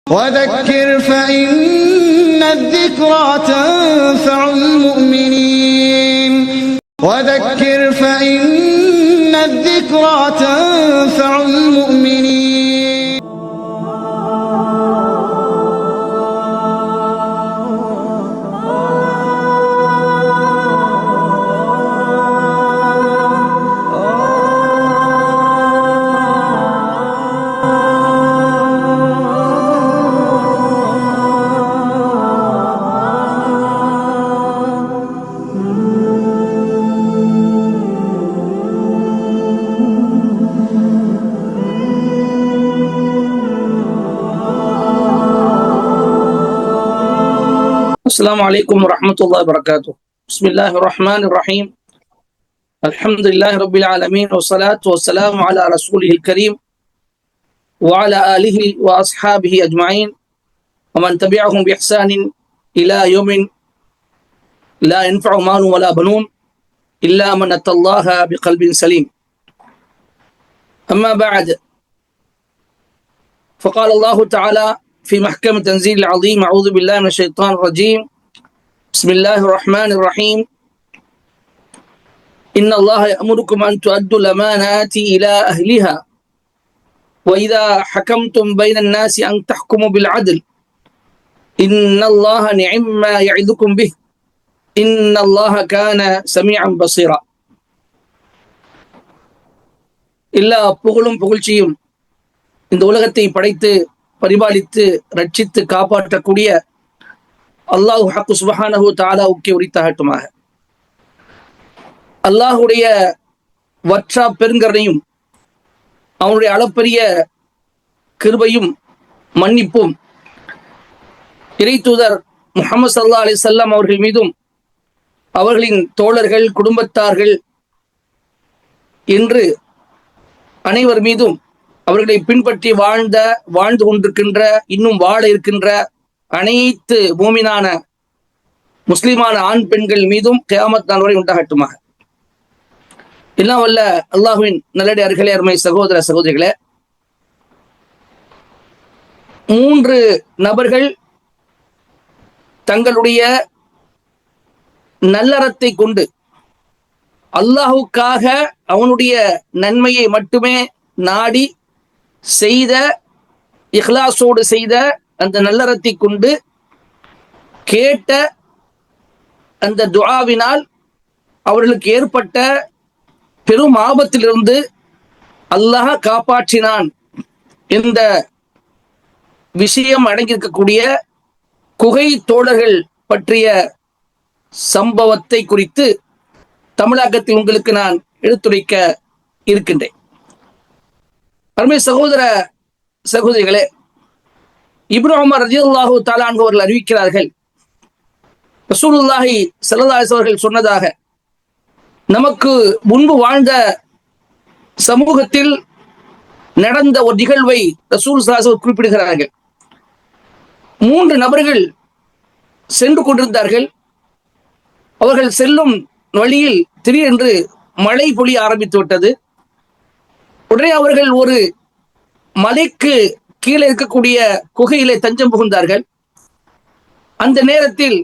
وذكر فإن الذكرى تنفع المؤمنين وذكر فإن الذكرى تنفع المؤمنين. السلام عليكم ورحمة الله وبركاته. بسم الله الرحمن الرحيم. الحمد لله رب العالمين والصلاة والسلام على رسوله الكريم وعلى آله وأصحابه أجمعين ومن تبعهم بإحسان إلى يوم لا ينفع مال ولا بنون إلا من أتى الله بقلب سليم. أما بعد، فقال الله تعالى في محكم تنزيل العظيم: أعوذ بالله من الشيطان الرجيم. بسم الله الرحمن الرحيم. إن الله يأمركم أن تؤدوا الأمانات إلى أهلها وإذا حكمتم بين الناس أن تحكموا بالعدل إن الله نعم ما يعظكم به إن الله كان سميعا بصيرا. எல்லா புகழும் புகழ்ச்சியும் இந்த உலகத்தை படைத்து பரிபாலித்து ரட்சித்து காப்பாற்றக்கூடிய அல்லாஹ் ஹக்கு சுப்ஹானஹு தஆலாவுக்கே உரித்தாகட்டுமாக. அல்லாஹுடைய வற்றா பெருங்கருணையும் அவனுடைய அளப்பரிய கிருபையும் மன்னிப்பும் இறை தூதர் முஹம்மது ஸல்லல்லாஹு அலைஹி வஸல்லம் அவர்கள் மீதும் அவர்களின் தோழர்கள் குடும்பத்தார்கள் என்று அனைவர் மீதும் அவர்களை பின்பற்றி வாழ்ந்து கொண்டிருக்கின்ற இன்னும் வாழ இருக்கின்ற அனைத்து மூமினான முஸ்லிமான ஆண் பெண்கள் மீதும் கியாமத் நாள் வரை உண்டாகட்டுமாக. எல்லாம் வல்ல அல்லாஹ்வின் நல்லடியார்களே, அருமை சகோதர சகோதரிகளே, 3 நபர்கள் தங்களுடைய நல்லறத்தை கொண்டு அல்லாஹுக்காக அவனுடைய நன்மையை மட்டுமே நாடி செய்த இஹ்லாஸோடு செய்த அந்த நல்லறத்தை கொண்டு கேட்ட அந்த துஆவினால் அவர்களுக்கு ஏற்பட்ட பெரும் ஆபத்திலிருந்து அல்லாஹ் காப்பாற்றினான். இந்த விஷயம் அடங்கியிருக்கக்கூடிய குகை தோழர்கள் பற்றிய சம்பவத்தை குறித்து தமிழாக்கத்தில் உங்களுக்கு நான் எடுத்துரைக்க இருக்கின்றேன். அருமை சகோதர சகோதரிகளே, இப்னு உமர் ரலியல்லாஹு தஆலா அன்ஹு அவர்கள் அறிவிக்கிறார்கள், ரசூலுல்லாஹி ஸல்லல்லாஹு அலைஹி அவர்கள் சொன்னதாக, நமக்கு முன்பு வாழ்ந்த சமூகத்தில் நடந்த ஒரு நிகழ்வை ரசூல் ஸல்லல்லாஹு அலைஹி குறிப்பிடுகிறார்கள். 3 நபர்கள் சென்று கொண்டிருந்தார்கள். அவர்கள் செல்லும் வழியில் திடீரென்று மழை பொழிய ஆரம்பித்து விட்டது. உடனே அவர்கள் ஒரு மலைக்கு கீழே இருக்கக்கூடிய குகையிலே தஞ்சம் புகுந்தார்கள். அந்த நேரத்தில்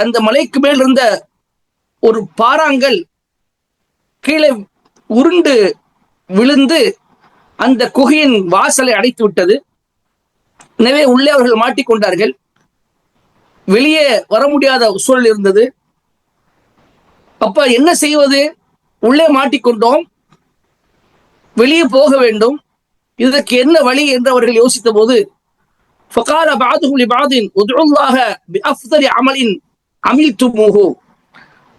அந்த மலைக்கு மேல் இருந்த ஒரு பாறாங்கல் கீழே உருண்டு விழுந்து அந்த குகையின் வாசலை அடைத்து விட்டது. எனவே உள்ளே அவர்கள் மாட்டிக்கொண்டார்கள். வெளியே வர முடியாத சூழல் இருந்தது. அப்ப என்ன செய்வது? உள்ளே மாட்டிக்கொண்டோம், வெளியே போக வேண்டும், இதற்கு என்ன வழி என்று அவர்கள் யோசித்த போது, فقال بعضهم لبعض ادعوا الله بافضل عمل عملتموه.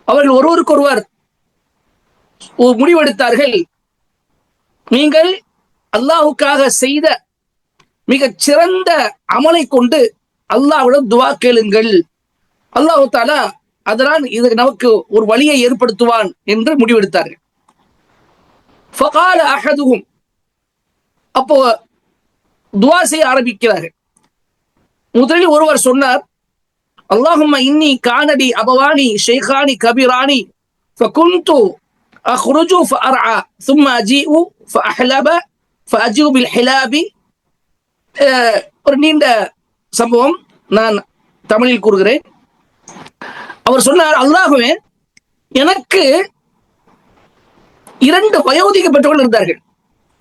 அவர்கள் ஒருவருக்கொருவர் முடிவெடுத்தார்கள், நீங்கள் அல்லாஹுக்காக செய்த மிகச் சிறந்த அமலை கொண்டு அல்லாஹ்விடம் துஆ கேளுங்கள், அல்லாஹ் தஆலா அதனால் இது நமக்கு ஒரு வழியை ஏற்படுத்துவான் என்று முடிவெடுத்தார்கள். ஃபகால அஹதுஹும், அப்போ துஆ செய்ய ஆரம்பிக்கிறார்கள். முதலில் ஒருவர் சொன்னார், அல்லாஹும்ம இன்னி கானடி அபவானி ஷைகானி கபீரானி ஃபகுன்து அஹ்ருஜு ஃபஅர்ஆ ثم اجيء فاحلب فاجيء بالحلاب ஒரு நீண்ட சம்பவம் நான் தமிழில் கூறுகிறேன். அவர் சொன்னார், அல்லாஹ்வே, எனக்கு 2 வயோதிக பெற்றோர்கள் இருந்தார்கள்.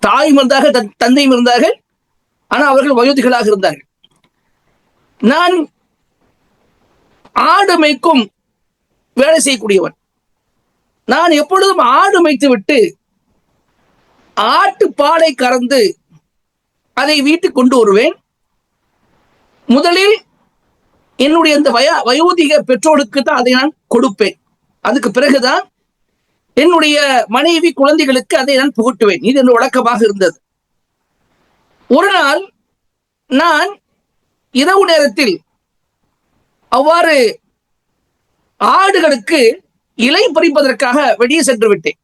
தாயும் இருந்தார்கள், தந்தையும் இருந்தார்கள். ஆனால் அவர்கள் வயோதிகளாக இருந்தார்கள். நான் ஆடு மேய்க்கும் வேலை செய்யக்கூடியவன். நான் எப்பொழுதும் ஆடு மேய்த்து விட்டு ஆட்டு பாலை கறந்து அதை வீட்டுக்கு கொண்டு வருவேன். முதலில் என்னுடைய அந்த வயோதிக பெற்றோருக்கு தான் அதை நான் கொடுப்பேன். அதுக்கு பிறகுதான் என்னுடைய மனைவி குழந்தைகளுக்கு அதை நான் புகட்டுவேன். இது என் வழக்கமாக இருந்தது. ஒரு நாள் நான் இரவு நேரத்தில் அவ்வாறு ஆடுகளுக்கு இலை பறிப்பதற்காக வெளியே சென்று விட்டேன்.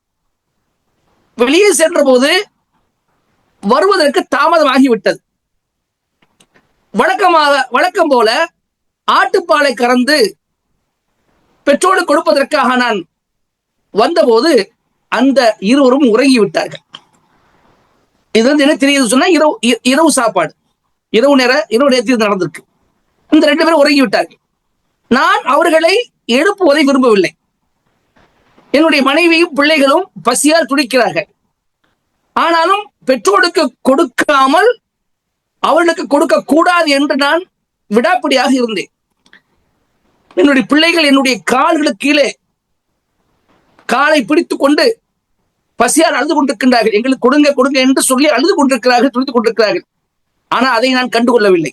வெளியே சென்ற போது வருவதற்கு தாமதமாகிவிட்டது. வழக்கம் போல ஆட்டுப்பாலை கறந்து பெற்றோடு கொடுப்பதற்காக நான் வந்தபோது அந்த இருவரும் உறங்கிவிட்டார்கள். இது என்ன தெரியுது சொன்னா, இரவு சாப்பாடு, இரவு நேரத்தில் நடந்திருக்கு. இந்த 2 பேரும் உறங்கிவிட்டார்கள். நான் அவர்களை எழுப்புவதை விரும்பவில்லை. என்னுடைய மனைவியும் பிள்ளைகளும் பசியால் துடிக்கிறார்கள். ஆனாலும் பெற்றோருக்கு கொடுக்காமல் அவர்களுக்கு கொடுக்க கூடாது என்று நான் விடாப்பிடியாக இருந்தேன். என்னுடைய பிள்ளைகள் என்னுடைய கால்களுக்கு கீழே காலை பிடித்துக் கொண்டு பசியால் அழுது கொண்டிருக்கின்றார்கள். எங்களுக்கு கொடுங்க கொடுங்க என்று சொல்லி அழுது கொண்டிருக்கிறார்கள், துடித்துக் கொண்டிருக்கிறார்கள். ஆனால் அதை நான் கண்டுகொள்ளவில்லை.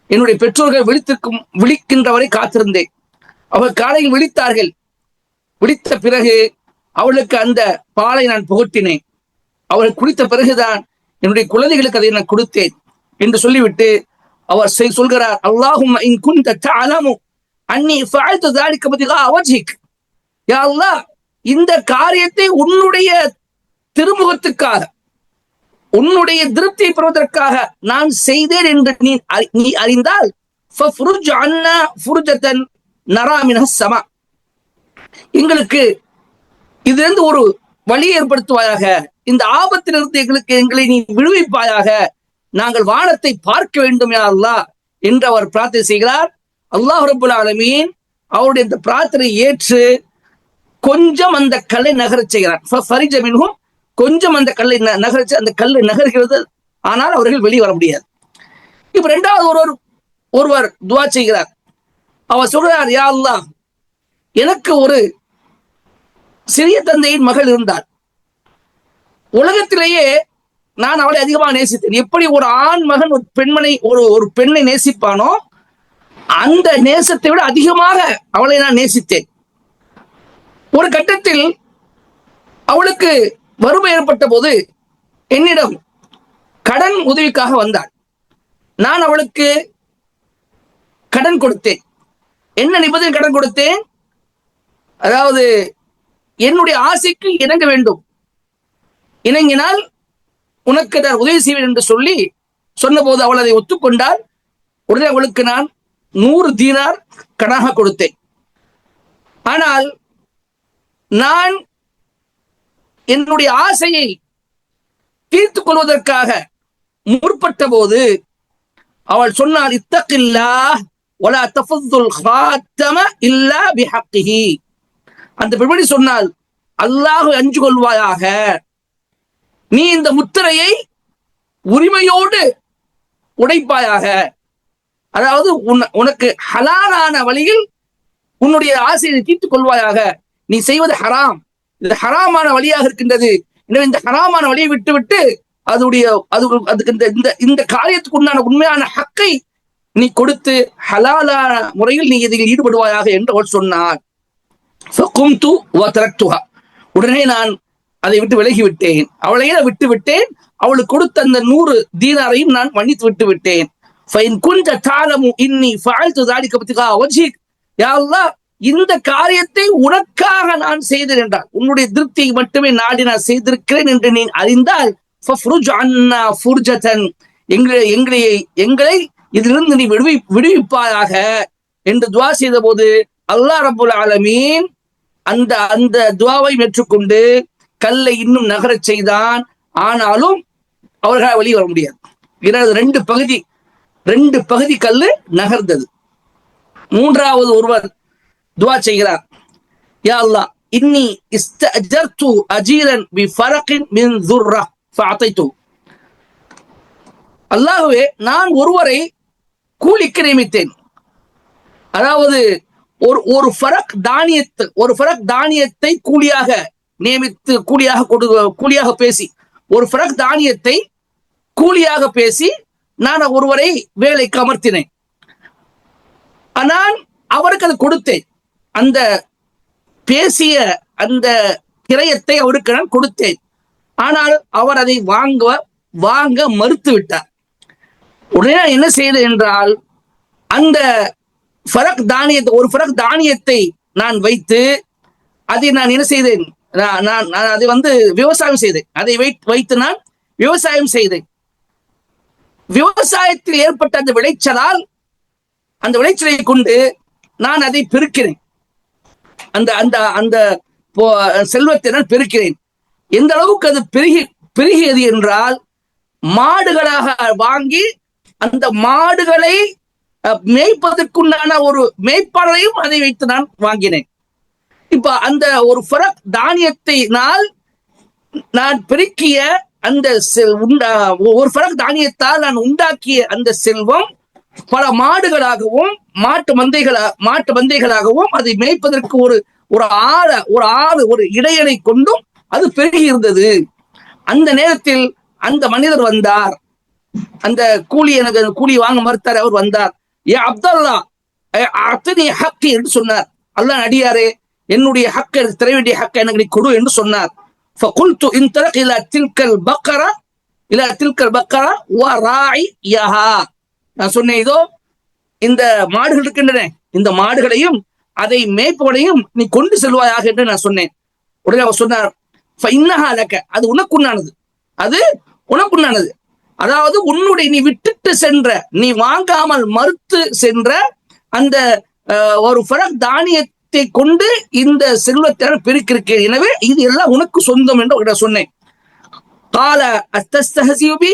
என்னுடைய பெற்றோர்கள் விழிக்கின்றவரை காத்திருந்தேன். அவர்கள் காலையில் விழித்தார்கள். விழித்த பிறகு அவளுக்கு அந்த பாலை நான் புகட்டினேன். அவள் குடித்த பிறகுதான் என்னுடைய குழந்தைகளுக்கு அதை நான் கொடுத்தேன் என்று சொல்லிவிட்டு அவர் சொல்கிறார், அல்லாஹும்ம இன் குன்த தஅலமு அன்னி ஃபஅல்து ذلك ابتغاء وجهك. யா அல்லாஹ், இந்த காரியத்தை உன்னுடைய திருமுகத்துக்காக, உன்னுடைய திருப்தியை பெறுவதற்காக நான் செய்தேன் என்று நீ அறிந்தால் ஃபஃப்ருஜ் அன்னா ஃபுர்ஜதன் நரா மினஸ் ஸமா, எங்களுக்கு இதிலிருந்து ஒரு வழி ஏற்படுத்துவாயாக, இந்த ஆபத்திலிருந்து எங்களை நீ விடுவிப்பாயாக, நாங்கள் வானத்தை பார்க்க வேண்டும் யா அல்லாஹ் என்று அவர் பிரார்த்தனை செய்கிறார். அல்லாஹ் ரப்பல் ஆலமீன் அவருடைய இந்த பிரார்த்தனை ஏற்று கொஞ்சம் அந்த கல்லை நகரச் செய்கிறார். ஃபரிஜ மின்ஹும், கொஞ்சம் அந்த கல்லை நகரச்சு, அந்த கல்லை நகர்கிறது. ஆனால் அவர்கள் வெளியே வர முடியாது. இப்ப 2வது ஒருவர் துவா செய்கிறார். அவர் சொல்றார், யா அல்லாஹ், எனக்கு ஒரு சிறிய தந்தையின் மகள் இருந்தாள். உலகத்திலேயே நான் அவளை அதிகமாக நேசித்தேன். எப்படி ஒரு ஆண் மகன் ஒரு பெண்ணை நேசிப்பானோ அந்த நேசத்தை விட அதிகமாக அவளை நான் நேசித்தேன். ஒரு கட்டத்தில் அவளுக்கு வறுமை ஏற்பட்ட போது என்னிடம் கடன் உதவிக்காக வந்தாள். நான் அவளுக்கு கடன் கொடுத்தேன். என்ன நிபந்தனை கடன் கொடுத்தேன்? அதாவது என்னுடைய ஆசைக்கு இணங்க வேண்டும், இணங்கினால் உனக்கு நான் உதவி செய்வேன் என்று சொல்லி சொன்னபோது அவள் அதை ஒத்துக்கொண்டால் உடனே அவளுக்கு நான் 100 தீனார் கடனாக கொடுத்தேன். ஆனால் நான் என்னுடைய ஆசையை தீர்த்துக் கொள்வதற்காக முற்பட்ட போது அவள் சொன்னாள், இத்தகில்லாஹ் வலா தஃபுல் ஹாத்தம இல்லா பிஹக்கிஹி. அந்த பெண்மணி சொன்னால், அல்லாஹ் அஞ்சு கொள்வாயாக, நீ இந்த முத்திரையை உரிமையோடு உடைப்பாயாக. அதாவது உனக்கு ஹலாலான வழியில் உன்னுடைய ஆசையை தீர்த்துக் கொள்வாயாக. நீ செய்வது ஹராம், இது ஹராமான வழியாக இருக்கின்றது. எனவே இந்த ஹராமான வழியை விட்டு அதுக்கு இந்த காரியத்துக்கு உண்டான உண்மையான ஹக்கை நீ கொடுத்து ஹலாலான முறையில் நீ இதில் ஈடுபடுவாயாக என்று அவள் சொன்னார். உடனே நான் அதை விட்டு விலகிவிட்டேன். அவளையே விட்டு விட்டேன். அவளுக்கு கொடுத்த அந்த 100 தீனாரையும் நான் மன்னித்து விட்டு விட்டேன். இந்த காரியத்தை உனக்காக நான் செய்தேன் என்றால், உன்னுடைய திருப்தியை மட்டுமே நாடி நான் செய்திருக்கிறேன் என்று நீ அறிந்தால் எங்களை இதிலிருந்து நீ விடுவிப்பாயாக என்று துவா செய்த போது அல்லாஹ் ரப்புல் ஆலமீன் அந்த துவாவை ஏற்றுக்கொண்டு கல்லை இன்னும் நகரச் செய்தான். ஆனாலும் அவர்களால் வெளியே வர முடியாது. ரெண்டு பகுதி கல்லு நகர்ந்தது. மூன்றாவது ஒருவர் துவா செய்கிறார், யா அல்லாஹ் இன்னி இஸ்தஅஜர்து அஜீரன் பி ஃபரகின் மின் ذرة فأعطيته. அல்லாஹ்வே, நான் ஒருவரை கூலிக்கு நியமித்தேன். அதாவது ஒரு ஃபரக் தானியத்தை கூலியாக நியமித்து கூலியாக பேசி ஒரு ஃபரக் தானியத்தை கூலியாக பேசி நான் ஒருவரை வேலைக்கு அமர்த்தினேன். நான் அவருக்கு அதை கொடுத்தேன். அந்த பேசிய அந்த கிரயத்தை அவருக்கு நான் கொடுத்தேன். ஆனால் அவர் அதை வாங்க மறுத்து விட்டார். உடனே நான் என்ன செய்தேன் என்றால், அந்த ஒரு ஃபரக் தானியத்தை நான் வைத்து அதை நான் என்ன செய்தேன், அதை விவசாயம் செய்தேன். அதை வைத்து நான் விவசாயம் செய்தேன். விவசாயத்தில் ஏற்பட்ட அந்த விளைச்சலை கொண்டு நான் அதை பெருக்கிறேன். அந்த செல்வத்தை நான் பெருக்கிறேன். எந்த அளவுக்கு அது பெருகியது என்றால், மாடுகளாக வாங்கி அந்த மாடுகளை மேய்ப்பதற்குண்டான ஒரு மேய்ப்பாளரையும் அதை வைத்து நான் வாங்கினேன். இப்ப அந்த ஒரு ஃபரக் தானியத்தை நான் பெருக்கிய அந்த ஒரு ஃபரக் தானியத்தால் நான் உண்டாக்கிய அந்த செல்வம் பல மாடுகளாகவும் மாட்டு மந்தைகளாகவும் அதை மேய்ப்பதற்கு ஒரு இடையனை கொண்டும் அது பெருகி இருந்தது. அந்த நேரத்தில் அந்த மனிதர் வந்தார். அந்த கூலி வாங்க மறுத்தார். அவர் வந்தார். ஏ அப்துல்லா அத்தனை ஹக் என்று சொன்னார். அல்லாஹ் அடியாரே, என்னுடைய ஹக், எனக்கு தர வேண்டிய ஹக் எனக்கு நீ கொடு என்று சொன்னார். فقلت انطلق الى تلك البقره وراعيها. நான் சொன்னேன், இதோ இந்த மாடுகள் இருக்கின்றன, இந்த மாடுகளையும் அதை மேய்ப்பவனையும் நீ கொண்டு செல்வாயாக என்று நான் சொன்னேன். உடனே அவர் சொன்னார், அது உனக்குண்டானது. அதாவது நீ விட்டுட்டு சென்ற, நீ வாங்காமல் மறுத்து சென்ற அந்த ஒரு ஃபரக் தானியத்தை கொண்டு இந்த செல்வத்தை பெருக்கிருக்கேன். எனவே இது எல்லாம் உனக்கு சொந்தம் என்று சொன்னேன். கால அஸ்தஸ்தஹசிபி,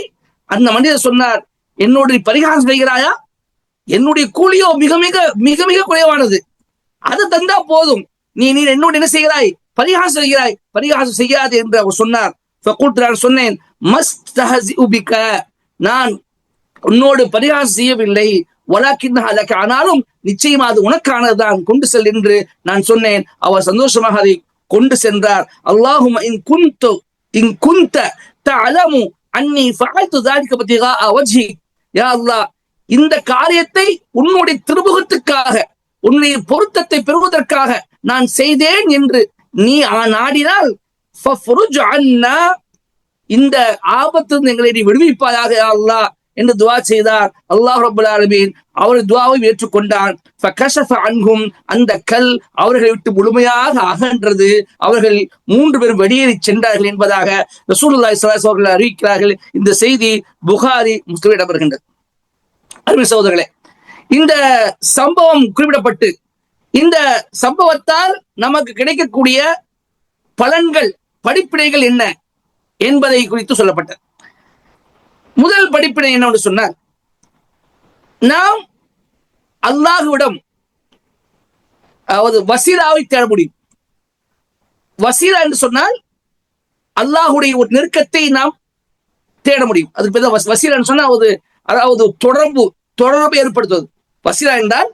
அந்த மனிதர் சொன்னார், என்னுடைய பரிகாசம் செய்கிறாயா? என்னுடைய கூலியோ மிக மிக மிக மிக குறைவானது. அது தந்தா போதும். நீ என்னோட என்ன செய்கிறாய்? பரிகாசம் செய்யாது என்று அவர் சொன்னார். நான் சொன்னேன், நான் உன்னோடு பரிகாசம் செய்யவில்லை, ஆனாலும் நிச்சயமா அது உனக்கானதுதான், கொண்டு செல் என்று நான் சொன்னேன். அவர் சந்தோஷமாக அதை கொண்டு சென்றார். அல்லாஹும்ம இன் குன்த தஅலமு அன்னி ஃபஅல்து ذلك ابتغاء وجهك. யா அல்லாஹ், இந்த காரியத்தை உன்னுடைய திருமுகத்துக்காக, உன்னுடைய பொருத்தத்தை பெறுவதற்காக நான் செய்தேன் என்று நீ நாடினால் ஃபஃப்ருஜ் அன்னா, இந்த ஆபத்திலிருந்து எங்களை நீ விடுவிப்பாயாக யா அல்லாஹ் என்று துவா செய்தார். அல்லாஹ் ரப்பல் ஆலமீன் அவர் துவாவை ஏற்றுக்கொண்டான். ஃபகஷஃப அன்ஹும், அந்த கல் அவர்களை விட்டு முழுமையாக அகன்றது. அவர்கள் 3 பேரும் வெளியேறி சென்றார்கள் என்பதாக ரசூலுல்லாஹி ஸல்லல்லாஹு அலைஹி வஸல்லம் அவர்கள் அறிவிக்கிறார்கள். இந்த செய்தி புகாரி, முஸ்லிமிடம் வருகின்றது. அருமை சகோதரர்களே, இந்த சம்பவம் குறிப்பிடப்பட்டு இந்த சம்பவத்தால் நமக்கு கிடைக்கக்கூடிய பலன்கள், படிப்பினைகள் என்ன என்பதை குறித்து சொல்லப்பட்டது. முதல் படிப்பினை என்னன்னு சொன்னார், நாம் அல்லாஹ்விடம் வசீலாவை தேட முடியும். வசீலா என்று சொன்னால் அல்லாஹுடைய ஒரு நெருக்கத்தை நாம் தேட முடியும். அதுக்கு வசீலான்னு சொன்னா அதாவது தொடர்பை ஏற்படுத்துவது. வசீலா என்றால்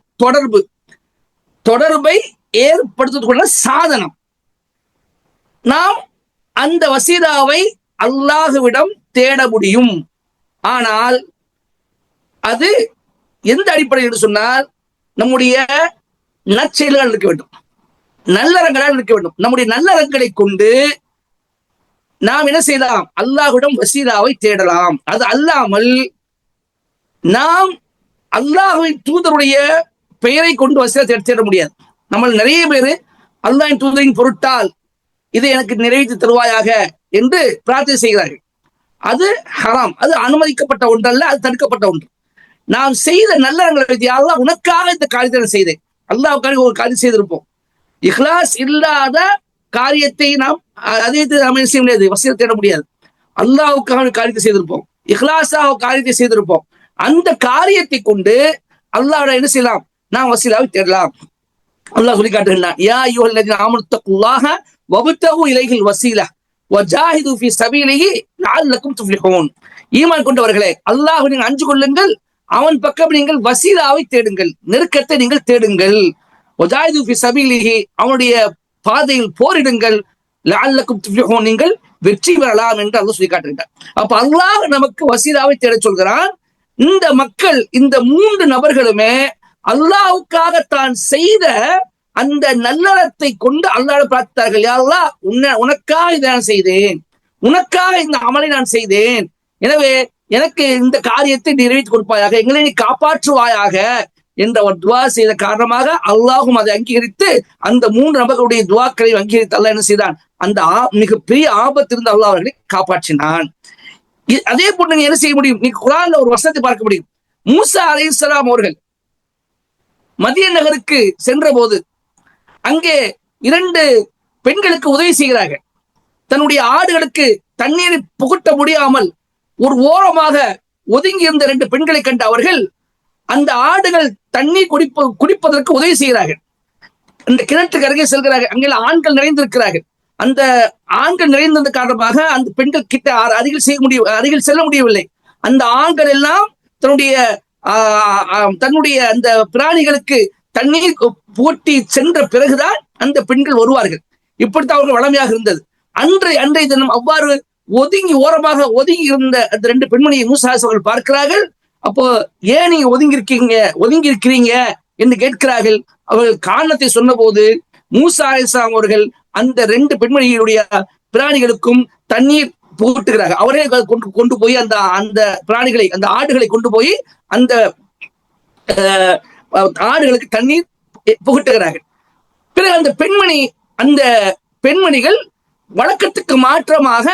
தொடர்பை ஏற்படுத்துவதற்குள்ள சாதனம். நாம் அந்த வசீலாவை அல்லாஹ்விடம் தேட முடியும். ஆனால் அது எந்த அடிப்படையில் என்று சொன்னால், நம்முடைய நற்செயல்கள் இருக்க வேண்டும், நல்லறங்களால் இருக்க வேண்டும். நம்முடைய நல்லறங்களை கொண்டு நாம் என்ன செய்யலாம்? அல்லாஹ்விடம் வசீலாவை தேடலாம். அது அல்லாமல் நாம் அல்லாஹ்வின் தூதருடைய பெயரை கொண்டு வசீலா தேட முடியாது. நம்ம நிறைய பேர் அல்லாஹ்வின் தூதரின் பொருட்டால் இதை எனக்கு நிறைவேற்றி தருவாயாக என்று பிரார்த்தனை செய்கிறார்கள். அது ஹராம், அது அனுமதிக்கப்பட்ட ஒன்றல்ல, அது தடுக்கப்பட்ட ஒன்று. நாம் செய்த நல்லறங்களை வைத்து, அல்லாஹ் உனக்காக இந்த காரியத்தை செய்தேன், அல்லாஹ்வுக்காக ஒரு காரியம் செய்திருப்போம். இஹ்லாஸ் இல்லாத காரியத்தை நாம் அதை செய்ய முடியாது, வசீலா தேட முடியாது. அல்லாஹ்வுக்காக காரியத்தை செய்திருப்போம். இஹ்லாஸா காரியத்தை செய்திருப்போம். அந்த காரியத்தை கொண்டு அல்லாஹ்விட என்ன செய்யலாம்? நாம் வசீலாவை தேடலாம். அல்லாஹ் சொல்லி காட்டுகிறான், யா அய்யுஹல்லதீன ஆமனு தக்குல்லாஹ வப்தகு இலைஹில் வஸீலா வஜாஹிது ஃபீ ஸபீலிஹி லஅல்லகும் துஃப்லிஹூன். ஈமான் கொண்டவர்களே, அல்லாஹ்வை நீங்கள் அஞ்சு கொள்ளுங்கள், அவன் பக்கம் நீங்கள் வசீலாவை தேடுங்கள், நெருக்கத்தை நீங்கள் தேடுங்கள். வஜாஹிது ஃபீ ஸபீலிஹி, அவனுடைய பாதையில் போரிடுங்கள், லஅல்லகும் துஃப்லிஹூன், நீங்கள் வெற்றி பெறலாம் என்று அல்லாஹ் சொல்லி காட்டுகிறான். அப்ப அல்லாஹ் நமக்கு வசீலாவை தேட சொல்கிறான். இந்த மக்கள், இந்த 3 நபர்களுமே அல்லாஹ்வுக்காக தான் செய்த அந்த நல்லறத்தை கொண்டு அல்லாஹ்வை பிரார்த்தித்தார்கள். யா அல்லாஹ், உனக்காக இதை நான் செய்தேன், உனக்காக இந்த அமலை நான் செய்தேன், எனவே எனக்கு இந்த காரியத்தை நிறைவேற்றி கொடுப்பாயாக, எங்களை நீ காப்பாற்றுவாயாக என்ற ஒரு துவா செய்த காரணமாக அல்லாஹும் அதை அங்கீகரித்து அந்த 3 நபர்களுடைய துவாக்களை அங்கீகரித்து அல்லாஹ் என்ன செய்தான்? அந்த மிகப்பெரிய ஆபத்திலிருந்து அல்லாஹ் அவர்களை காப்பாற்றினான். அதே போன்று நீங்க என்ன செய்ய முடியும்? நீங்க குர்ஆன்ல ஒரு வசனத்தை பார்க்க முடியும். மூசா அலைஹிஸ்ஸலாம் அவர்கள் மதியன் நகருக்கு சென்ற போது அங்கே 2 பெண்களுக்கு உதவி செய்கிறார்கள். தன்னுடைய ஆடுகளுக்கு தண்ணீரை புகட்ட முடியாமல் ஒரு ஓரமாக ஒதுங்கி இருந்த 2 பெண்களை கண்ட அவர்கள் அந்த ஆடுகள் தண்ணீர் குடிப்பதற்கு உதவி செய்கிறார்கள். அந்த கிணற்றுக்கு அருகே செல்கிறார்கள். அங்கே ஆண்கள் நிறைந்திருக்கிறார்கள். அந்த ஆண்கள் நிறைந்த காரணமாக அந்த பெண்கள் கிட்ட அருகில் செல்ல முடியவில்லை. அந்த ஆண்கள் எல்லாம் தன்னுடைய அந்த பிராணிகளுக்கு தண்ணீர் போட்டி சென்ற பிறகுதான் அந்த பெண்கள் வருவார்கள். இப்படித்தான் அவர்கள் வளமையாக இருந்தது. அன்றைய தினம் அவ்வாறு ஓரமாக ஒதுங்கி இருந்த அந்த 2 பெண்மணியை மூசா அவர்கள் பார்க்கிறார்கள். அப்போ ஏன் நீங்க ஒதுங்கி இருக்கிறீங்க என்று கேட்கிறார்கள். அவர்கள் காரணத்தை சொன்ன போது மூசா அலைஹிஸ்ஸலாம் அவர்கள் அந்த 2 பெண்மணிகளுடைய பிராணிகளுக்கும் தண்ணீர் புகட்டுகிறார்கள். அவரே கொண்டு போய் அந்த பிராணிகளை, அந்த ஆடுகளை கொண்டு போய் அந்த ஆடுகளுக்கு தண்ணீர் புகட்டுகிறார்கள். பிறகு அந்த பெண்மணிகள் வழக்கத்துக்கு மாற்றமாக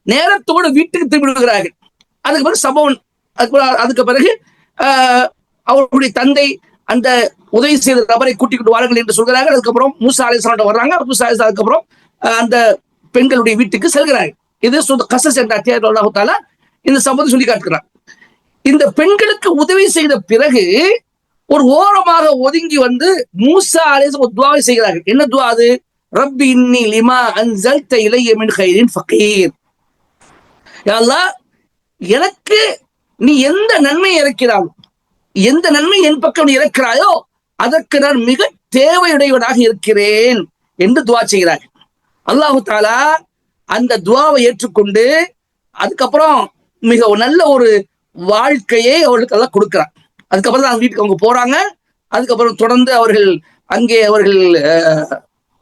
நேரத்தோடு வீட்டுக்கு திரும்பி விடுகிறார்கள். அதுக்கு பிறகு சம்பவம், அதுக்கு பிறகு அவருடைய தந்தை அந்த உதவி செய்த நபரை கூட்டிக்கிட்டு வாருங்கள் என்று சொல்கிறார்கள். அதுக்கப்புறம் மூசா அலைஹிஸ்ஸலாம் வர்றாங்க. மூசா அலைஹிஸ்ஸலாம் அதுக்கப்புறம் அந்த பெண்களுடைய வீட்டுக்கு செல்கிறார்கள். இது கஸஸ் என்ற அத்தியாயத்தில் அல்லாஹ் தஆலா இந்த சம்பவத்தை சொல்லி காட்டுகிறார். இந்த பெண்களுக்கு உதவி செய்த பிறகு ஒரு ஓரமாக ஒதுங்கி வந்து மூசா அலைஹிஸ்ஸலாம் ஒரு துஆவை செய்கிறார்கள். என்ன துஆ அது? ரப்பி இன்னி லிமா அன்ஸல்த இலைய மின் கைரின் ஃபகீர். யா அல்லாஹ், எனக்கு நீ எந்த நன்மை இறக்கிறாயோ, எந்த நன்மை என் பக்கம் நீ இறக்கிறாயோ அதற்கு நான் மிக தேவையுடையவனாக இருக்கிறேன் என்று துஆ செய்கிறார். அல்லாஹ் தஆலா அந்த துஆவை ஏற்றுக்கொண்டு அதுக்கப்புறம் மிக நல்ல ஒரு வாழ்க்கையை அவர்களுக்கு எல்லாம் கொடுக்கிறார். அதுக்கப்புறம் தான் வீட்டுக்கு அவங்க போறாங்க. அதுக்கப்புறம் தொடர்ந்து அவர்கள்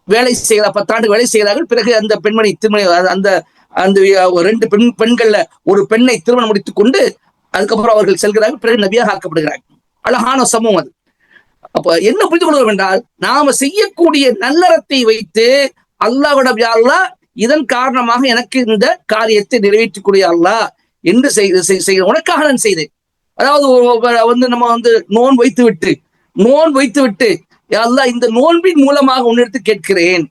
வேலை செய்கிறார். 10 ஆண்டு வேலை செய்கிறார்கள். பிறகு அந்த பெண்மணி அந்த 2 பெண்கள்ல ஒரு பெண்ணை திருமணம் முடித்துக் கொண்டு அதுக்கப்புறம் அவர்கள் செல்கிறார்கள். பிறகு நபியாக ஆக்கப்படுகிறார்கள். அழகான சமூகம் அது. அப்ப என்ன புரிந்து கொள்வோம் என்றால், நாம செய்யக்கூடிய நல்லறத்தை வைத்து அல்லாஹ்விடம், யா அல்லாஹ், இதன் காரணமாக எனக்கு இந்த காரியத்தை நிறைவேற்றக்கூடிய அல்லாஹ் என்று செய்ய உனக்காக நான் செய்தேன். அதாவது நம்ம நோன் வைத்து விட்டு யா அல்லாஹ், இந்த நோன்பின் மூலமாக உன்னிடத்து கேட்கிறேன்.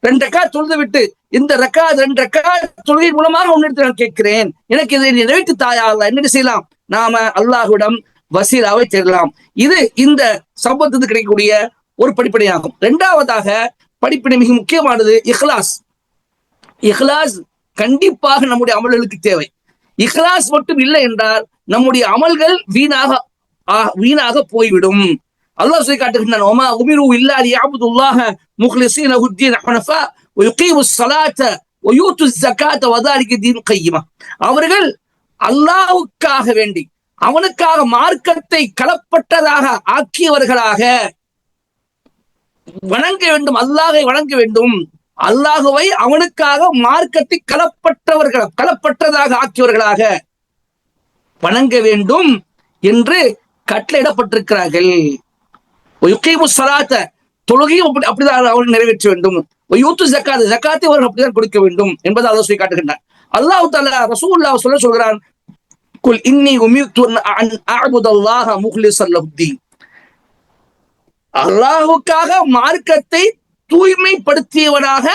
2 ரக்காத் தொழுது விட்டு இந்த 2 ரக்காத் தொழுகையின் மூலமாக உன்னிடத்து நான் கேட்கிறேன். எனக்கு இதை நிறைவேற்றி தாயா அல்லாஹ். என்ன செய்யலாம்? நாம அல்லாஹ்விடம் வசீலாவை தேடலாம். இது இந்த சம்பவத்துக்கு கிடைக்கக்கூடிய ஒரு படிப்பனையாகும். 2வது படிப்பினை மிக முக்கியமானது இஹ்லாஸ். இஹ்லாஸ் கண்டிப்பாக நம்முடைய அமல்களுக்கு தேவை. இஹ்லாஸ் மட்டும் இல்லை என்றால் நம்முடைய அமல்கள் வீணாக போய்விடும். அல்லாஹ் சொல்லி காட்டுகின்றான், வமா உமிரு இல்லா லியஅபுதுல்லாஹ முக்லிஸீன லஹுத்தீன் ஹுனஃபா வயுகீமுஸ் ஸலாத்த வயூத்துஸ் ஸகாத்த வதாலிக தீனுல் கய்யிமா. அவர்கள் அல்லாஹ்வுக்காக வேண்டி, அவனுக்காக மார்க்கத்தை கலப்பட்டதாக ஆக்கியவர்களாக வணங்க வேண்டும். அல்லாஹை வணங்க வேண்டும். அல்லாஹுவை அவனுக்காக மார்க்கத்தை கலப்பட்டதாக ஆக்கியவர்களாக வணங்க வேண்டும் என்று கட்டளையிடப்பட்டிருக்கிறார்கள். தொழுகையும் அப்படிதான் அவர்கள் நிறைவேற்ற வேண்டும். ஜக்காத்தை அவர்கள் அப்படிதான் கொடுக்க வேண்டும் என்பதை அல்லாஹ் சொல்லி காட்டுகின்றார். அல்லாஹ் தஆலா ரசூலுல்லாஹ் சொல்கிறான், குல் இன்னி உமிர்து அன் அஅபுதல்லாஹ முக்லிஸன் லஹுத்தீன். அல்லாஹ்வுக்காக மார்க்கத்தை தூய்மைப்படுத்தியவனாக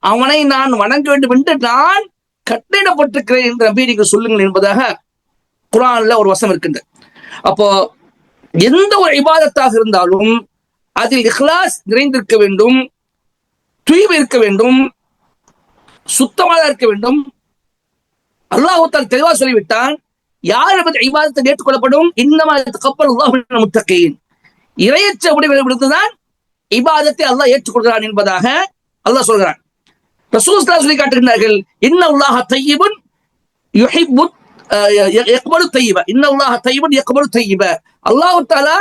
அவனை நான் வணங்க வேண்டும் என்று நான் கட்டளையிடப்பட்டிருக்கிறேன் என்று நபி நீங்கள் சொல்லுங்கள் என்பதாக குர்ஆன்ல ஒரு வசனம் இருக்கின்றது. அப்போ எந்த ஒரு இபாதத்தாக இருந்தாலும் அதில் இஹ்லாஸ் நிறைந்திருக்க வேண்டும், தூய்மை இருக்க வேண்டும், சுத்தமாக இருக்க வேண்டும். அல்லாஹ் தஆலா தெளிவா சொல்லிவிட்டான், யார் நமது இபாதத்தை ஏற்றுக்கொள்ளப்படும், இன்னமா யதகப்பலுல்லாஹு மினல் முத்தகீன், இறையற்ற முடிவிலிருந்துதான் இபாதத்தை அல்லாஹ் ஏற்றுக்கொள்கிறான் என்பதாக அல்லாஹ் சொல்கிறான். ரசூல் ஸல்லல்லாஹு சொல்லி காட்டுகிறார்கள், இன்னல்லாஹ தய்யிபுன் யுஹிப்பு யக்பலு தய்யிப, இன்னல்லாஹ தய்யிபுன் யக்பலு தய்யிப. அல்லாஹ் தஆலா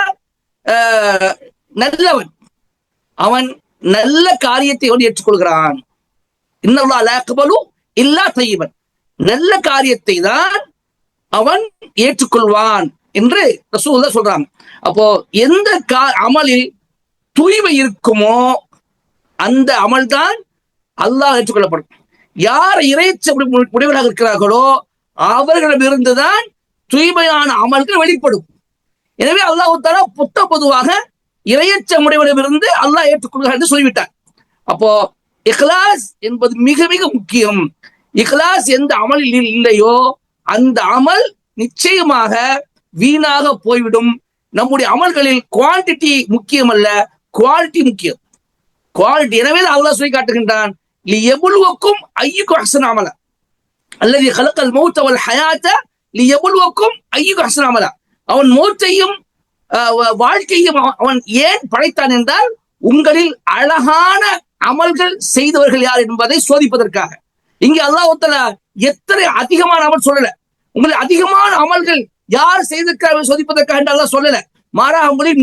நல்லவன், அவன் நல்ல காரியத்தை ஏற்றுக்கொள்கிறான். இன்னல்லாஹ லா யக்பலு இல்லா தய்யிபன், நல்ல காரியத்தை தான் அவன் ஏற்றுக்கொள்வான் என்று ரசூலுல்லாஹ் சொல்றாங்க. அப்போ எந்த அமலில் தூய்மை இருக்குமோ அந்த அமல் தான் அல்லாஹ் ஏற்றுக்கொள்ளப்படும். யார் இறைச்ச முடிவுகளாக இருக்கிறார்களோ அவர்களிடமிருந்துதான் தூய்மையான அமல்கள் வெளிப்படும். எனவே அல்லாஹ் தஆலா பொதுவாக இறையச்ச முடிவிலிருந்து அல்லாஹ் ஏற்றுக்கொள்கிறார் என்று சொல்லிவிட்டார். அப்போ இஹ்லாஸ் என்பது மிக மிக முக்கியம். இஹ்லாஸ் எந்த அமலில் இல்லையோ அந்த அமல் நிச்சயமாக வீணாக போய்விடும். நம்முடைய அமல்களில் குவான்டிட்டி முக்கியம் அல்ல, குவாலிட்டி முக்கியம். குவாலிட்டி. எனவே அல்லாஹ் சொல்லி காட்டுகின்றான், லியபுலுவக்கும் அய்யுக்கும் அஹ்ஸனு அமலா அல்லதி ஹலகல் மௌத வல் ஹயாத லியபுலுவக்கும் அய்யுக்கும் அஹ்ஸனு அமலா. அவன் மௌத்தையும் வாழ்க்கையும் அவன் ஏன் படைத்தான் என்றால் உங்களில் அழகான அமல்கள் செய்தவர்கள் யார் என்பதை சோதிப்பதற்காக. இங்கே அல்லாஹ் தஆலா எத்தனை அதிகமான அமல் சொல்லல, உங்களில் அதிகமான அமல்கள் யார் செய்திருக்கிறார்கள் சோதிப்பதற்காக என்று அல்லாஹ் சொல்லல. மாறாக உங்களில்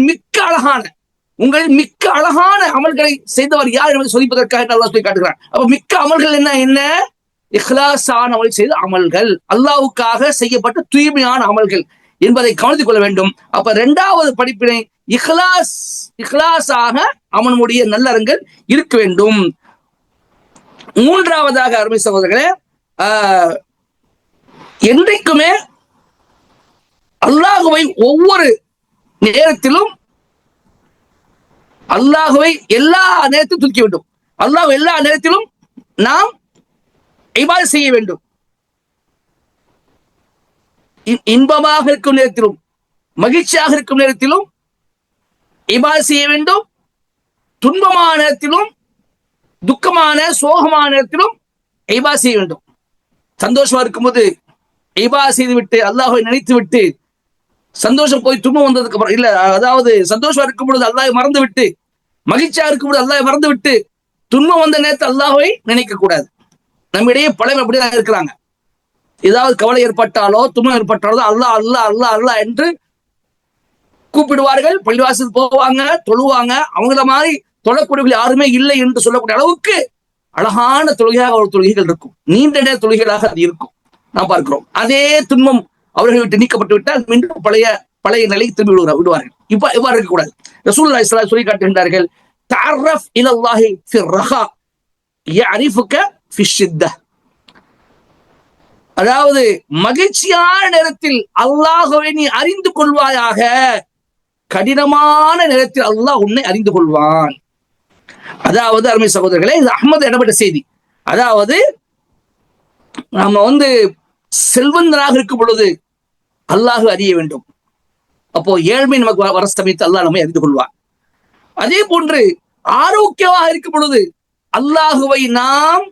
மிக்க அழகான அமல்களை செய்தவர் யார் என்பதை சோதிப்பதற்காக அல்லாஹ் சொல்லி காட்டுகிறார். அப்ப மிக்க அமல்கள் என்ன? இஹ்லாஸான அமல் செய்த அமல்கள், அல்லாஹ்வுக்காக செய்யப்பட்ட தூய்மையான அமல்கள் என்பதை கவனித்துக் கொள்ள வேண்டும். அப்ப இரண்டாவது படிப்பினை இஹ்லாஸாக அவனுடைய நல்லறங்கள் இருக்க வேண்டும். மூன்றாவதாக அருமை சகோதரர்களே, என்றைக்குமே அல்லாஹ்வை ஒவ்வொரு நேரத்திலும் அல்லாஹ்வை எல்லா நேரத்திலும் துதிக்க வேண்டும். அல்லாஹ் எல்லா நேரத்திலும் நாம் இபாதத் செய்ய வேண்டும். இன்பமாக இருக்கும் நேரத்திலும் மகிழ்ச்சியாக இருக்கும் நேரத்திலும் இபாதத் செய்ய வேண்டும். துன்பமான நேரத்திலும் துக்கமான சோகமான நேரத்திலும் இபாதத் செய்ய வேண்டும். சந்தோஷமா இருக்கும்போது இபாதத் செய்து விட்டு அல்லாஹ்வை நினைத்து விட்டு சந்தோஷம் போய் துன்பம் வந்ததுக்கு அப்புறம் இல்ல, அதாவது சந்தோஷமா இருக்கும் பொழுது அல்லாஹ்வை மறந்து விட்டு, மகிழ்ச்சியா இருக்கும் பொழுது அல்லாஹ்வை மறந்து விட்டு, துன்பம் வந்த நேரத்தில் அல்லாஹ்வை நினைக்க கூடாது. நம்மிடையே பலர் அப்படிதான் இருக்கிறாங்க. ஏதாவது கவலை ஏற்பட்டாலோ துன்பம் ஏற்பட்டாலோ அல்லாஹ் அல்லாஹ் அல்லாஹ் அல்லாஹ் என்று கூப்பிடுவார்கள். பள்ளிவாசல் போவாங்க, தொழுவாங்க. அவங்கள மாதிரி தொழக்கூடியவர்கள் யாருமே இல்லை என்று சொல்லக்கூடிய அளவுக்கு அழகான தொழுகையாக ஒரு தொழுகைகள் இருக்கும், நீண்ட நேர தொழுகைகளாக அது இருக்கும். நாம் பார்க்கிறோம். அதே துன்பம் அவர்கள் விட்டு நீக்கப்பட்டு விட்டால் மீண்டும் பழைய நிலைக்கு திரும்பி விடுவார்கள். இவ்வாறு இருக்கக்கூடாது. ரசூலுல்லாஹி ஸல்லல்லாஹு அலைஹி வஸல்லம் சொல்லி காட்டுகின்றார்கள், தஅர்ரஃப் இலல்லாஹி ஃபிர் ரஹா யஅரிஃபுக ஃபிஷ் ஷித்தஹ். அதாவது மகிழ்ச்சியான நேரத்தில் அல்லாஹ்வை நீ அறிந்து கொள்வாயாக, கடினமான நேரத்தில் அல்லாஹ் உன்னை அறிந்து கொள்வான். அதாவது அருமை சகோதரர்களே, இது அஹ்மது இடப்பட்ட செய்தி. அதாவது நம்ம செல்வந்தனாக இருக்கும் பொழுது அல்லாஹ் அறிய வேண்டும். அப்போ ஏழ்மை நமக்கு வர சமயத்து அல்லாஹ் நம்மை அறிந்து கொள்வான். அதே போன்று ஆரோக்கியமாக இருக்கும் பொழுது அல்லாஹுவை நாம்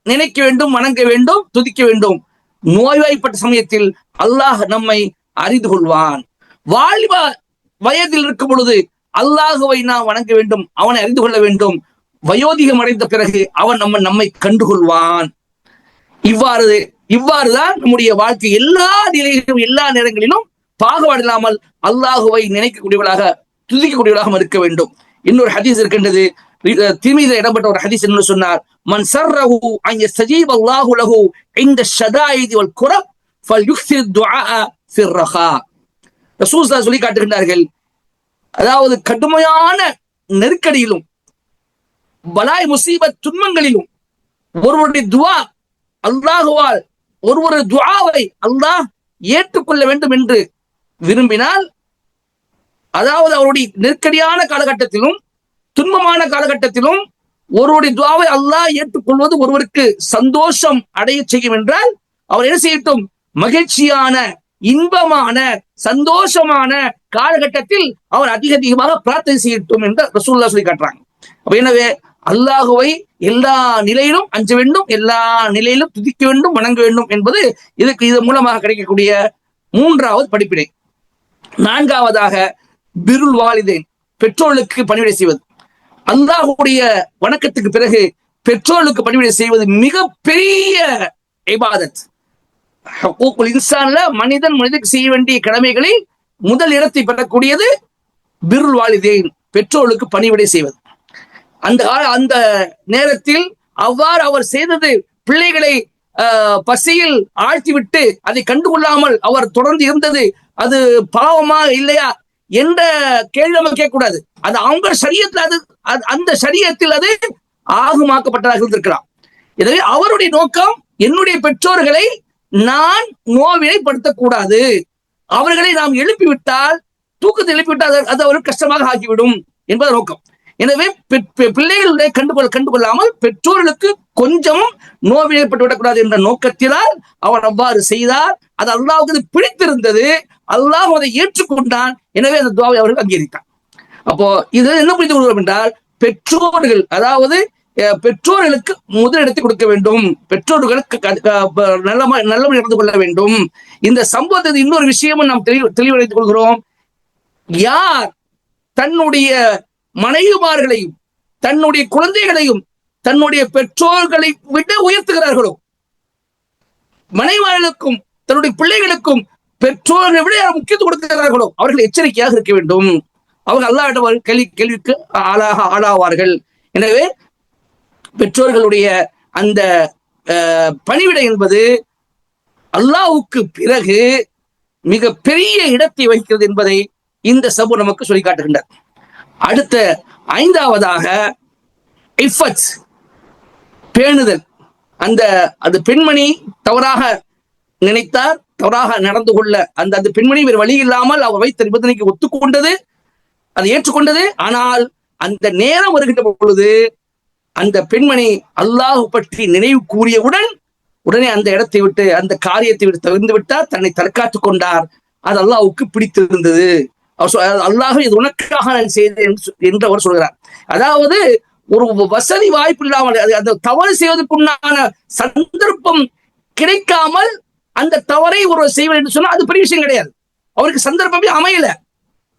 நினைக்க வேண்டும், வணங்க வேண்டும், துதிக்க வேண்டும். நோய்வாய்ப்பட்ட சமயத்தில் அல்லாஹ் நம்மை அறிந்து கொள்வான். வாலிப வயதில் இருக்கும் பொழுது அல்லாஹுவை நாம் வணங்க வேண்டும், அவனை அறிந்து கொள்ள வேண்டும். வயோதிகம் அடைந்த பிறகு அவன் நம்மை கண்டுகொள்வான். இவ்வாறுதான் நம்முடைய வாழ்க்கை எல்லா நிலையிலும் எல்லா நேரங்களிலும் பாகுபாடு இல்லாமல் அல்லாஹுவை நினைக்கக்கூடியவர்களாக துதிக்கக்கூடியவர்களாக இருக்க வேண்டும். இன்னொரு ஹதீஸ் இருக்கின்றது, திருமீதியில் இடம்பெற்ற ஒரு ஹதீஸ் என்ன சொன்னார், மன் சர்ரஹு அன் யஸ்தஜீப அல்லாஹு லஹு இன்த ஷதாயிதி வல் குரப் ஃபல்யுக்ஸிர் துஆஅ ஃபிர் ரஹா. ரசூல் ஸல்லல்லாஹு சொல்லி காட்டுகின்றார்கள், அதாவது கடுமையான நெருக்கடியிலும் பலாய் முசீபத் துன்பங்களிலும் ஒருவருடைய துஆ அல்லாஹுவால் ஒருவரு துஆவை அல்லாஹ் ஏற்றுக்கொள்ள வேண்டும் என்று விரும்பினால், அதாவது அவருடைய நெருக்கடியான காலகட்டத்திலும் துன்பமான காலகட்டத்திலும் ஒருவருடைய துஆவை அல்லாஹ் ஏற்றுக்கொள்வது ஒருவருக்கு சந்தோஷம் அடைய செய்யும் என்றால் அவர் என்ன செய்யட்டும், மகிழ்ச்சியான இன்பமான சந்தோஷமான காலகட்டத்தில் அவர் அதிகமாக பிரார்த்தனை செய்யட்டும் என்று ரசூலுல்லாஹ் சொல்லி காட்டுறாங்க. அப்ப எனவே அல்லாஹுவை எல்லா நிலையிலும் அஞ்ச வேண்டும், எல்லா நிலையிலும் துதிக்க வேண்டும், வணங்க வேண்டும் என்பது இதன் மூலமாக கிடைக்கக்கூடிய மூன்றாவது படிப்பினை. நான்காவதாக பிருல் வாலிதைன், பெற்றோர்களுக்கு பணிவிடை செய்வது. அல்லாஹுடைய வணக்கத்துக்கு பிறகு பெற்றோர்களுக்கு பணிவிடை செய்வது மிகப்பெரிய இபாதத். ஹுக்கூக்குல் இன்சான்ல மனிதனுக்கு செய்ய வேண்டிய கடமைகளில் முதல் இடத்தை பெறக்கூடியது பிருல் வாலிதைன், பெற்றோர்களுக்கு பணிவிடை செய்வது. அந்த நேரத்தில் அவ்வாறு அவர் செய்தது பிள்ளைகளை பசியில் ஆழ்த்திவிட்டு அதை கண்டுகொள்ளாமல் அவர் தொடர்ந்து இருந்தது அது பாவமா இல்லையா என்ற கேள்வி நம்ம கேட்கக்கூடாது. அது அவங்க சரியத்தில் அந்த சரியத்தில் அது ஆகுமாக்கப்பட்டதாக இருந்திருக்கலாம். எனவே அவருடைய நோக்கம் என்னுடைய பெற்றோர்களை நான் நோவினைப்படுத்தக்கூடாது, அவர்களை நாம் எழுப்பிவிட்டால் தூக்கத்தை எழுப்பிவிட்டால் அது அவருக்கு கஷ்டமாக ஆகிவிடும் என்பது நோக்கம். எனவே பிள்ளைகளுடைய கண்டுகொள்ளாமல் பெற்றோர்களுக்கு கொஞ்சமும் நோவினைப்பட்டு விடக்கூடாது என்ற நோக்கத்தினால் அவர் அவ்வாறு செய்தார். அது அல்லாஹ்வுக்கு பிடித்திருந்தது, அல்லாஹ் அதை ஏற்றுக்கொண்டான். எனவே அந்த துஆவை அவர்கள் அங்கீகரித்தார். அப்போ இது என்ன புரிந்து கொள்வோம் என்றால், பெற்றோர்கள் அதாவது பெற்றோர்களுக்கு முதலிடத்தை கொடுக்க வேண்டும், பெற்றோர்களுக்கு நல்ல நடந்து கொள்ள வேண்டும். இந்த சம்பவத்தை இன்னொரு விஷயமும் நாம் தெளிவடைத்துக் கொள்கிறோம். யார் தன்னுடைய மனைவிமார்களையும் தன்னுடைய குழந்தைகளையும் தன்னுடைய பெற்றோர்களை விட உயர்த்துகிறார்களோ, மனைவிமார்களுக்கும் தன்னுடைய பிள்ளைகளுக்கும் பெற்றோர்களை விட முக்கியத்துவம் கொடுக்கிறார்களோ, அவர்கள் எச்சரிக்கையாக இருக்க வேண்டும். அவங்க அல்லாஹ்விடம் கேள்விக்கு ஆளாவார்கள். எனவே பெற்றோர்களுடைய அந்த பணிவிடை என்பது அல்லாஹ்வுக்கு பிறகு மிக பெரிய இடத்தை வகிக்கிறது என்பதை இந்த சபு நமக்கு சொல்லி காட்டுகின்றார். அடுத்த ஐந்தாவதாக இஃபத், பேணுதல். அந்த பெண்மணி தவறாக நினைத்தார், தவறாக நடந்து கொள்ள அந்த பெண்மணி வேறு வழி இல்லாமல் அவர் வைத்த நிபந்தனைக்கு ஒத்துக்கொண்டது, அதை ஏற்றுக்கொண்டது. ஆனால் அந்த நேரம் வருகின்ற பொழுது அந்த பெண்மணி அல்லாஹ் பற்றி நினைவு கூறியவுடன் உடனே அந்த இடத்தை விட்டு அந்த காரியத்தை விட்டு தவிர்த்து விட்டார், தன்னை தற்காத்துக் கொண்டார். அது அல்லாஹ்வுக்கு பிடித்திருந்தது. அல்லாஹ் இது உனக்காக நான் செய்தேன் என்று அவர் சொல்கிறார். அதாவது ஒரு வசதி வாய்ப்பு இல்லாமல் அந்த தவறு செய்வதற்குண்டான சந்தர்ப்பம் கிடைக்காமல் அந்த தவறை ஒரு செய்வது என்று சொன்னா அது பெரிய விஷயம் கிடையாது. அவருக்கு சந்தர்ப்பமே அமையல.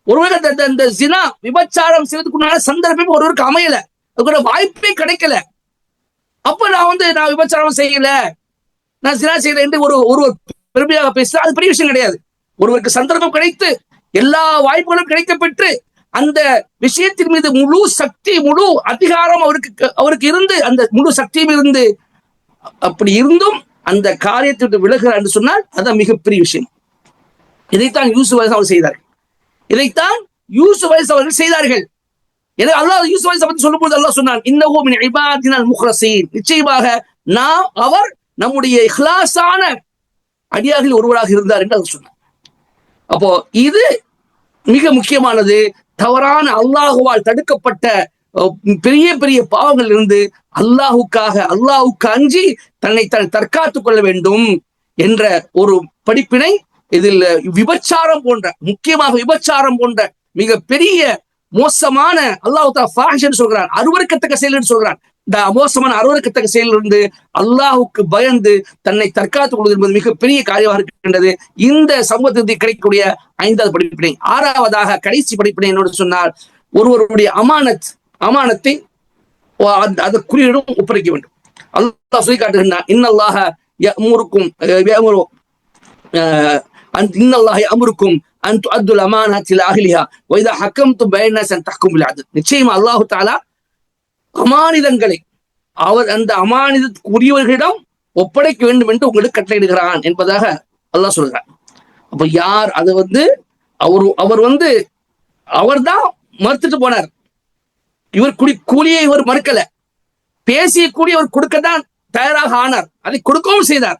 ஒருவருக்கு அந்த ஜினா விபச்சாரம் செய்வதற்குண்டான சந்தர்ப்பம் ஒருவருக்கு அமையல, அதுக்கு வாய்ப்பே கிடைக்கல. அப்ப நான் விபச்சாரம் செய்யல, நான் ஜினா செய்யல என்று ஒருவர் பெருமையாக பேசுற அது பெரிய விஷயம் கிடையாது. ஒருவருக்கு சந்தர்ப்பம் கிடைத்து எல்லா வாய்ப்புகளும் கிடைக்க பெற்று அந்த விஷயத்தின் மீது முழு சக்தி முழு அதிகாரம் அவருக்கு இருந்து அந்த முழு சக்தியும் இருந்து அப்படி இருந்தும் அந்த காரியத்தை விட்டு விலகுகிறார் என்று சொன்னால் அதுதான் மிகப்பெரிய விஷயம். இதைத்தான் யூசுப் அலைஹிஸ்ஸலாம் அவர்கள் செய்தார்கள். இதைத்தான் யூசுப் அலைஹிஸ்ஸலாம் அவர்கள் செய்தார்கள். எனவே அல்லாஹ் யூசுப் அலைஹிஸ்ஸலாம் பற்றி சொல்லும்போது அல்லாஹ் சொன்னான், இன்னஹு மின் இபாதினல் முக்லஸீன், நிச்சயமாக அவர் நம்முடைய இஹ்லாஸான அடியார்களில் ஒருவராக இருந்தார் என்று அவர் சொன்னார். அப்போ இது மிக முக்கியமானது. தவறான அல்லாஹுவால் தடுக்கப்பட்ட பெரிய பெரிய பாவங்கள் இருந்து அல்லாஹுக்கு அஞ்சி தன்னை தற்காத்துக் கொள்ள வேண்டும் என்ற ஒரு படிப்பினை இதில் விபச்சாரம் போன்ற, முக்கியமாக விபச்சாரம் போன்ற மிக பெரிய மோசமான அல்லாஹ் ஃபாஹிஷ் சொல்கிறான், அருவருக்கத்தக்க செயல் என்று சொல்கிறான். இந்த மோசமான அருவருக்கத்தக்க செயலிலிருந்து அல்லாஹுக்கு பயந்து தன்னை தற்காத்துக் கொள்வது என்பது மிகப்பெரிய காரியமாக இருக்கின்றது. இந்த சமூகத்திற்கு கிடைக்கக்கூடிய ஐந்தாவது படிப்பினை. ஆறாவதாக கடைசி படிப்பினை என்னோடு சொன்னால், ஒருவருடைய அமானத்தை அதற்குரியிடம் ஒப்படைக்க வேண்டும். அல்லாஹ் சொல்லி காட்டுகின்றான், இன்னல்லாஹ யஅமுருக்கும் இன்னல்லாஹ யஅமுருக்கும் அன் துஅத்துல் அமானாத்தி இலா அஹ்லிஹா வ இதா ஹக்கம்தும் பைன அன் தஹ்குமு பில் அத்ல். நிச்சயமா அல்லாஹ் தஆலா அமானிதங்களை அந்த அமானிதத்துக்குரியவர்களிடம் ஒப்படைக்க வேண்டும் என்று உங்களுக்கு கட்டளையிடுகிறான் என்பதாக அல்லாஹ் சொல்கிறார். அப்ப யார் அது அவர் தான் மறுத்துட்டு போனார். இவர் கூலியை இவர் மறுக்கல, பேசிய கூலி அவர் கொடுக்கத்தான் தயாராக ஆனார், அதை கொடுக்கவும் செய்தார்.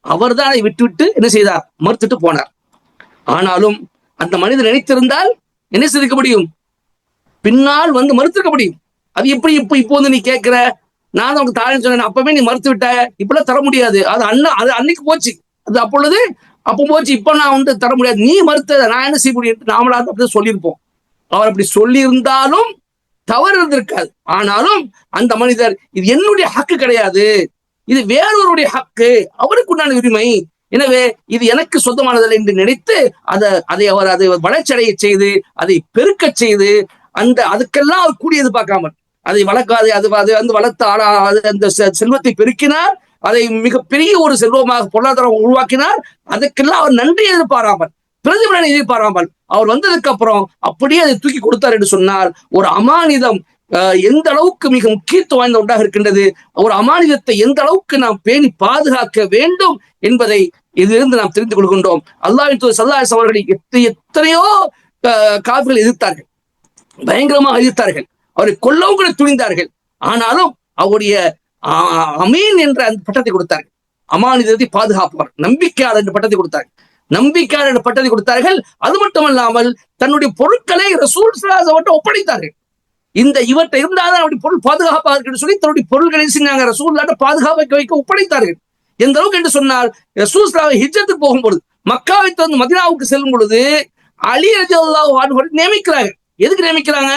அவர் தான் அதை விட்டுவிட்டு என்ன செய்தார், மறுத்துட்டு போனார். ஆனாலும் அந்த மனிதன் நினைத்திருந்தால் என்ன செய்திருக்க முடியும், பின்னால் மறுத்திருக்க முடியும். அது எப்படி இப்போ நீ கேட்கிற, நான் உனக்கு தாரேன்னு சொன்னேன், அப்பவே நீ மறுத்து விட்ட, இப்பெல்லாம் தர முடியாது, அது அன்னைக்கு போச்சு. அது அப்பொழுது அப்போ போச்சு இப்ப நான் வந்து தர முடியாது, நீ மறுத்தத நான் என்ன செய்ய முடியும், நாமளா அப்படி சொல்லியிருப்போம். அவர் அப்படி சொல்லி இருந்தாலும் தவறு இருந்திருக்காது. ஆனாலும் அந்த மனிதர் இது என்னுடைய ஹக்கு கிடையாது, இது வேறொருடைய ஹக்கு, அவருக்கு உண்டான உரிமை, எனவே இது எனக்கு சொந்தமானதில்லை என்று நினைத்து அதை வளர்ச்சியடைய செய்து அதை பெருக்க செய்து அதுக்கெல்லாம் அவர் கூடியது பார்க்காமல் அதை வளர்க்காது, அது வந்து வளர்த்த அந்த செல்வத்தை பெருக்கினார், அதை மிகப்பெரிய ஒரு செல்வமாக பொருளாதாரம் உருவாக்கினார். அதுக்கெல்லாம் அவர் நன்றி எதிர்பாராமல், பிரதிபலனை எதிர்பாராமல் அவர் வந்ததுக்கு அப்புறம் அப்படியே அதை தூக்கி கொடுத்தார் என்று சொன்னால், ஒரு அமானிதம் எந்த அளவுக்கு மிக முக்கியத்துவம் வாய்ந்த ஒன்றாக இருக்கின்றது, ஒரு அமானிதத்தை எந்த அளவுக்கு நாம் பேணி பாதுகாக்க வேண்டும் என்பதை இதிலிருந்து நாம் தெரிந்து கொள்கின்றோம். அல்லாஹ்வின் தூதர் ஸல்லல்லாஹு அலைஹி வஸல்லம் அவர்களை எத்தனையோ காஃபிர்கள் எதிர்த்தார்கள், பயங்கரமாக எதிர்த்தார்கள், அவரை கொல்லவும் கூட துணிந்தார்கள். ஆனாலும் அவருடைய அமீன் என்ற அந்த பட்டத்தை கொடுத்தார்கள், அமானிதத்தை பாதுகாப்பவர், நம்பிக்கையாளர் என்ற பட்டத்தை கொடுத்தார்கள், நம்பிக்கையாளர் என்ற பட்டத்தை கொடுத்தார்கள். அது மட்டுமல்லாமல் தன்னுடைய பொருட்களை ரசூல் ஸல்லல்லாஹு அலைஹி வஸல்லம் ஒப்படைத்தார்கள். இந்த இவற்றை இருந்தால்தான் அவருடைய பொருள் பாதுகாப்பாக இருக்குன்னு சொல்லி தன்னுடைய பொருள்களை செஞ்சாங்க, ரசூலுல்லாஹ்ட்ட பாதுகாப்பு வைக்க ஒப்படைத்தார்கள். எந்த அளவுக்கு என்று சொன்னால், ரசூல் ஸல்லல்லாஹு ஹிஜ்ரத்துக்கு போகும்பொழுது, மக்காவை வந்து மதீனாவுக்கு செல்லும் பொழுது அலி ரலியல்லாஹு அன்ஹு நியமிக்கிறாங்க. எதுக்கு நியமிக்கிறாங்க?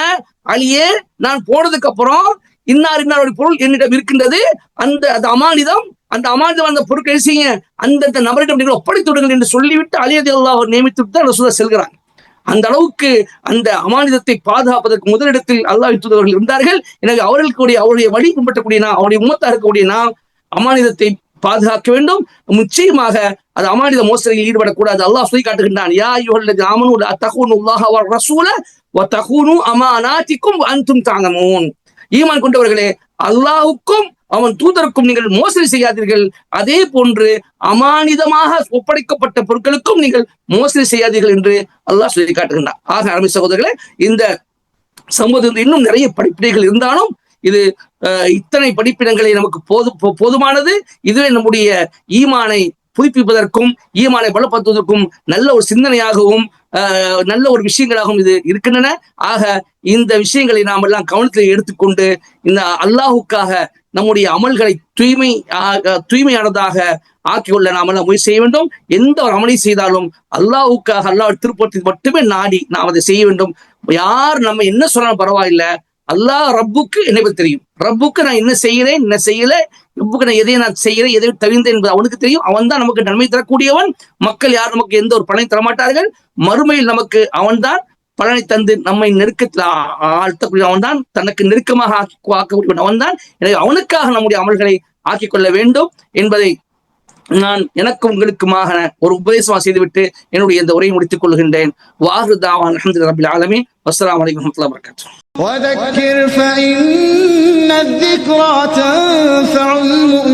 அலியே, நான் போனதுக்கு அப்புறம் இன்னாருடைய பொருள் என்னிடம் இருக்கின்றது, அந்த அமானிதம், அந்த பொருட்கள் செய்ய அந்த நபரிடம் நீங்கள் ஒப்படைத்து விடுங்கள் என்று சொல்லிவிட்டு அலி ரலியல்லாஹு அன்ஹு நியமித்து விட்டு ரசூலுல்லாஹ் செல்கிறாங்க. அந்த அளவுக்கு அந்த அமானிதத்தை பாதுகாப்பதற்கு முதலிடத்தில் அல்லாஹ்வின் தூதர்கள் இருந்தார்கள். எனவே அவருடைய வழி பின்பற்றக்கூடிய நாம், அவருடைய உம்மத்தாக இருக்கக்கூடிய நாம் அமானிதத்தை பாதுகாக்க வேண்டும். நிச்சயமாக அது அமானித மோசடியில் ஈடுபடக்கூடாது. அல்லாஹ் சொல்லி காட்டுகின்றான், யா அய்யுஹல்லதீன ஆமனூ லா தகூனுல்லாஹ வ ரசூல வ தகூனு அமானாத்திக்கும் அன்தும் தஅலமூன். ஈமான் கொண்டவர்களே, அல்லாஹ்வுக்கும் அவன் தூதருக்கும் நீங்கள் மோசடி செய்யாதீர்கள், அதே போன்று அமானிதமாக ஒப்படைக்கப்பட்ட பொருட்களுக்கும் நீங்கள் மோசடி செய்யாதீர்கள் என்று அல்லாஹ் சொல்லி காட்டுகின்றான். ஆக அருமை சகோதரர்களே, இந்த சமூகத்தில் இன்னும் நிறைய படிப்பினைகள் இருந்தாலும் இது இத்தனை படிப்பினங்களை நமக்கு போதுமானது. இதுவே நம்முடைய ஈமானை புதுப்பிப்பதற்கும் ஈமானை பலப்படுத்துவதற்கும் நல்ல ஒரு சிந்தனையாகவும் நல்ல ஒரு விஷயங்களாகவும் இது இருக்கின்றன. ஆக இந்த விஷயங்களை நாம் எல்லாம் கவனத்தில் எடுத்துக்கொண்டு இந்த அல்லாஹுக்காக நம்முடைய அமல்களை தூய்மையானதாக ஆக்கிக்கொள்ள நாம் எல்லாம் முயற்சி செய்ய வேண்டும். எந்த ஒரு அமலை செய்தாலும் அல்லாஹுக்காக, அல்லாஹ் திருப்பத்தை மட்டுமே நாடி நாம் அதை செய்ய வேண்டும். யார் நம்ம என்ன சொன்னாலும் பரவாயில்லை, அல்லாஹ் ரப்புக்கு என்னை தெரியும், ரப்புக்கு நான் என்ன செய்கிறேன் என்ன செய்யல, ரப்புக்கு நான் எதை நான் செய்கிறேன் எதை தவிர்ந்தேன் என்பது அவனுக்கு தெரியும். அவன் தான் நமக்கு நன்மை தரக்கூடியவன். மக்கள் யார் நமக்கு எந்த ஒரு பலனை தரமாட்டார்கள். மறுமையில் நமக்கு அவன் தான் பலனை தந்து நம்மை நெருக்கத்தில் ஆழ்த்தக்கூடிய அவன் தான், தனக்கு நெருக்கமாக ஆக்கக்கூடிய அவன் தான். எனவே அவனுக்காக நம்முடைய அமல்களை ஆக்கிக் கொள்ள வேண்டும் என்பதை நான் எனக்கும் உங்களுக்குமாக ஒரு உபதேசமாக செய்துவிட்டு என்னுடைய இந்த உரையை முடித்துக் கொள்கின்றேன். வாஹிரு தாவான் அல்ஹம்துலில்லாஹி ரப்பில் ஆலமீன். வஸ்ஸலாமு அலைக்கும் வரஹ்மத்துல்லாஹி வபரகாத்துஹு. وذكر فإن الذكرى تنفع المؤمنين.